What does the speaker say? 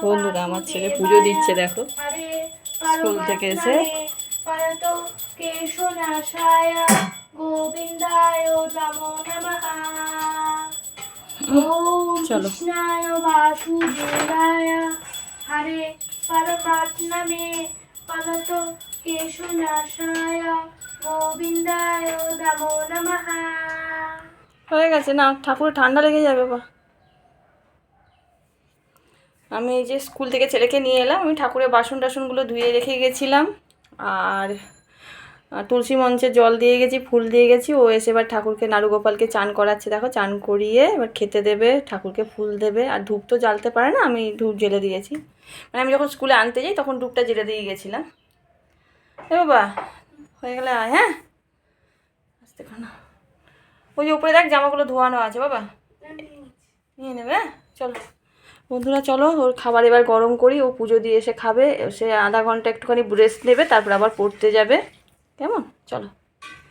বন্ধুরা আমার ছেলে পুজো দিচ্ছে দেখো স্কুল থেকে এসে। চলো হরে পরমাত্মনে পরত কেশনাশায় গোবিন্দায় নমো নমঃ। হয়ে গেছে না, ঠাকুর ঠান্ডা লেগে যাবে বা। আমি এই যে স্কুল থেকে ছেলেকে নিয়ে এলাম, আমি ঠাকুরের বাসন টাসনগুলো ধুয়ে রেখে গেছিলাম, আর তুলসী মঞ্চে জল দিয়ে গেছি, ফুল দিয়ে গেছি। ও এসে এবার ঠাকুরকে, নাড়ুগোপালকে চান করাচ্ছে দেখো, চান করিয়ে এবার খেতে দেবে, ঠাকুরকে ফুল দেবে। আর ধূপ তো জ্বালতে পারে না, আমি ধূপ জ্বেলে দিয়েছি। মানে আমি যখন স্কুলে আনতে যাই তখন ধূপটা জ্বেলে দিয়ে গেছিলাম। এ বাবা হয়ে গেলে আয়, হ্যাঁ আসতে না। ওই যে উপরে দেখ জামাগুলো ধোয়ানো আছে বাবা, নিয়ে নেবে। হ্যাঁ চলো বন্ধুরা, চলো ওর খাবার এবার গরম করি। ও পুজো দিয়ে এসে খাবে, সে আধা ঘন্টা একটুখানি রেস্ট নেবে, তারপর আবার পড়তে যাবে। কেমন? চলো।